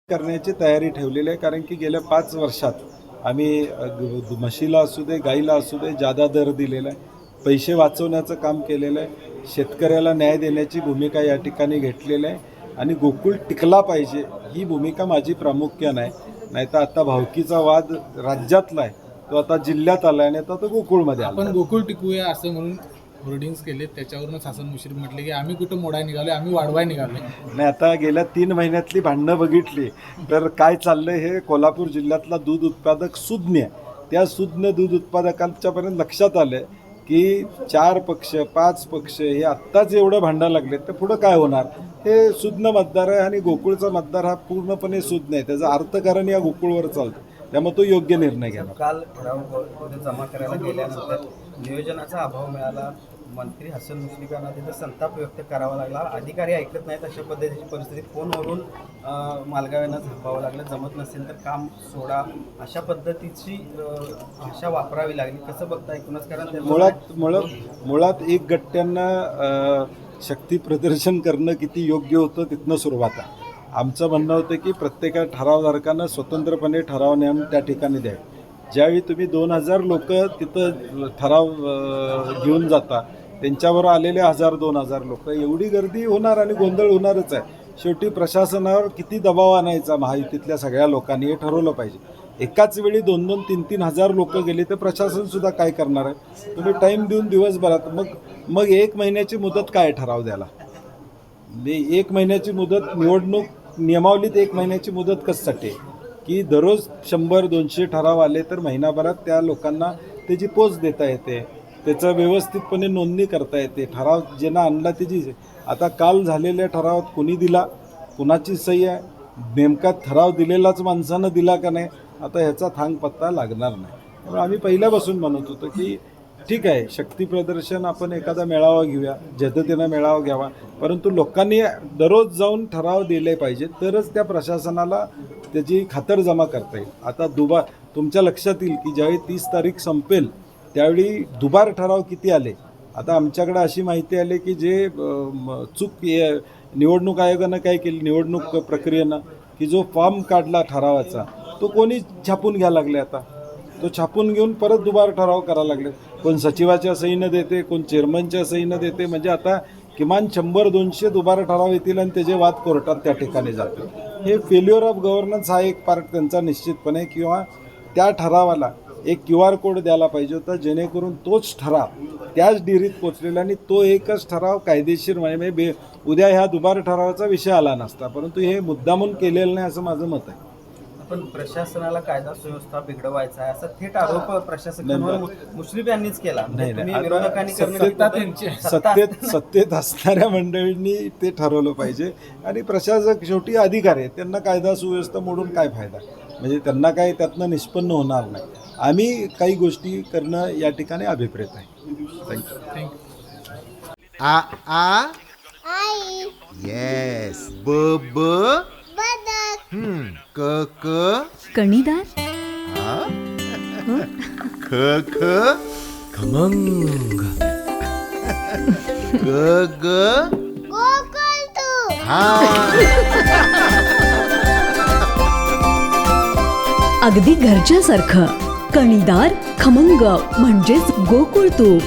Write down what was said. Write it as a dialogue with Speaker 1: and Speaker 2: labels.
Speaker 1: करण्याची तयारी ठेवलेली आहे, कारण की गेल्या 5 वर्षात आम्ही म्हशीला असू दे, गाईला असू दे, जादा दर दिलेला आहे, पैसे वाचवण्याचं काम केलेलं आहे, शेतकऱ्याला न्याय देण्याची भूमिका या ठिकाणी घेतलेली आहे आणि गोकुळ टिकला पाहिजे ही भूमिका माझी प्रामुख्यानं आहे. नाहीतर आता भावकीचा वाद राज्यातला आहे, तो आता जिल्ह्यात आला आहे आणि आता तो गोकुळमध्ये आला.
Speaker 2: आपण गोकुळ टिकूया असं म्हणून होर्डिंग्स केले, त्याच्यावरूनच हसन मुश्रीफ म्हटले की आम्ही कुठं मोडाय निघालो, आम्ही वाढवाय निघालो.
Speaker 1: नाही, आता गेल्या 3 महिन्यातली भांडणं बघितली तर काय चाललंय हे कोल्हापूर जिल्ह्यातला दूध उत्पादक सुज्ञ, त्या सुज्ञ दूध उत्पादकांच्यापर्यंत लक्षात आलं की 4 पक्ष 5 पक्ष हे आत्ताच एवढं भांडा लागले तर पुढं काय होणार. हे सुज्ञ मतदार आहे आणि गोकुळचा मतदार हा पूर्णपणे सुज्ञ आहे, त्याचं अर्थकारण या गोकुळवर चालतं, त्यामुळे तो योग्य निर्णय घ्यावा.
Speaker 3: काल ठराव जमा करायला गेल्यानंतर नियोजनाचा अभाव मिळाला, मंत्री हसन मुश्रीफ यांना तिथं संताप व्यक्त करावा लागला, अधिकारी ऐकत नाहीत अशा पद्धतीची परिस्थिती, फोनवरून मालगाव यांना झापावं लागलं, जमत नसेल तर काम सोडा अशा पद्धतीची भाषा वापरावी लागली. कसं बघता ऐकूनच, कारण
Speaker 1: मुळात एक गट्ट्यांना शक्ती प्रदर्शन करणं किती योग्य होतं तिथनं सुरुवात आहे. आमचं म्हणणं होतं की प्रत्येका ठरावधारकांना स्वतंत्रपणे ठराव नेमून त्या ठिकाणी द्यावे. ज्यावेळी तुम्ही 2000 लोक तिथं ठराव घेऊन जाता, त्यांच्यावर आलेले 1000-2000 लोक, एवढी गर्दी होणार आणि गोंधळ होणारच आहे. शेवटी प्रशासनावर किती दबाव आणायचा महायुतीतल्या सगळ्या लोकांनी हे ठरवलं पाहिजे. एकाच वेळी 2-2, 3-3 हजार लोक गेले तर प्रशासनसुद्धा काय करणार आहे. तुम्ही टाईम देऊन दिवसभरात मग 1 महिन्याची मुदत काय ठराव द्याला. 1 महिन्याची मुदत, निवडणूक नियमावलीत 1 महिन्याची मुदत कशासाठी की दररोज 100-200 ठराव आले तर महिनाभरात त्या लोकांना त्याची पोच देता येते, त्याचं व्यवस्थितपणे नोंदणी करता येते. ठराव ज्यांना आणला त्याची, आता काल झालेल्या ठरावात कोणी दिला, कुणाची सही आहे, नेमका ठराव दिलेलाच माणसानं दिला का नाही, आता ह्याचा थांग पत्ता लागणार नाही. त्यामुळे आम्ही पहिल्यापासून म्हणत होतो की ठीक आहे, शक्ती प्रदर्शन आपण एखादा मेळावा घेऊया, जद्दतीनं मेळावा घ्यावा, परंतु लोकांनी दररोज जाऊन ठराव दिले पाहिजे, तरच त्या प्रशासनाला त्याची खातर जमा करता येईल. आता तुमच्या लक्षात येईल की ज्यावेळी 30 तारीख संपेल त्यावेळी दुबार ठराव किती आले. आता आमच्याकडे अशी माहिती आली की जे चूक निवडणूक आयोगानं काय केली, निवडणूक प्रक्रियेनं, की जो फॉर्म काढला ठरावाचा तो कोणी छापून घ्यायला लागले. आता तो छापून घेऊन परत दुबार ठराव करायला लागले. कोण सचिवाच्या सहीनं देते, कोण चेअरमनच्या सहीनं देते. म्हणजे आता किमान 100-200 दुबार ठराव येतील आणि त्याचे वाद कोर्टात त्या ठिकाणी जातील. हे फेल्युअर ऑफ गव्हर्नन्स हा एक पार्ट त्यांचा निश्चितपणे, किंवा त्या ठरावाला एक QR कोड द्यायला पाहिजे होता, जेणेकरून तोच ठराव त्याच डिरीत पोचलेला आणि तो एकच ठराव कायदेशीर, म्हणजे उद्या ह्या दुबार ठरावाचा विषय आला नसता. परंतु हे मुद्दामून केलेलं नाही असं माझं मत आहे.
Speaker 3: पण प्रशासनाला कायदा सुव्यवस्था बिघडवायचा आहे असा थेट आरोप प्रशासकांवर मुश्रीफ यांनीच केला. विरोधकांनी
Speaker 1: सत्तेत असणाऱ्या मंडळींनी ते ठरवलं पाहिजे आणि प्रशासक शेवटी अधिकारी आहेत, त्यांना कायदा सुव्यवस्था मोडून काय फायदा, म्हणजे त्यांना काय त्यातनं निष्पन्न होणार नाही. आम्ही काही गोष्टी करणं या ठिकाणी अभिप्रेत आहे. थँक्यू.
Speaker 4: आ आ येस ब ब क क
Speaker 5: कणीदार,
Speaker 4: ख ख खमंग, ग ग हा.
Speaker 5: अगदी घरच्यासारखं. कणीदार, खमंग म्हणजेच गोकुळ तूप.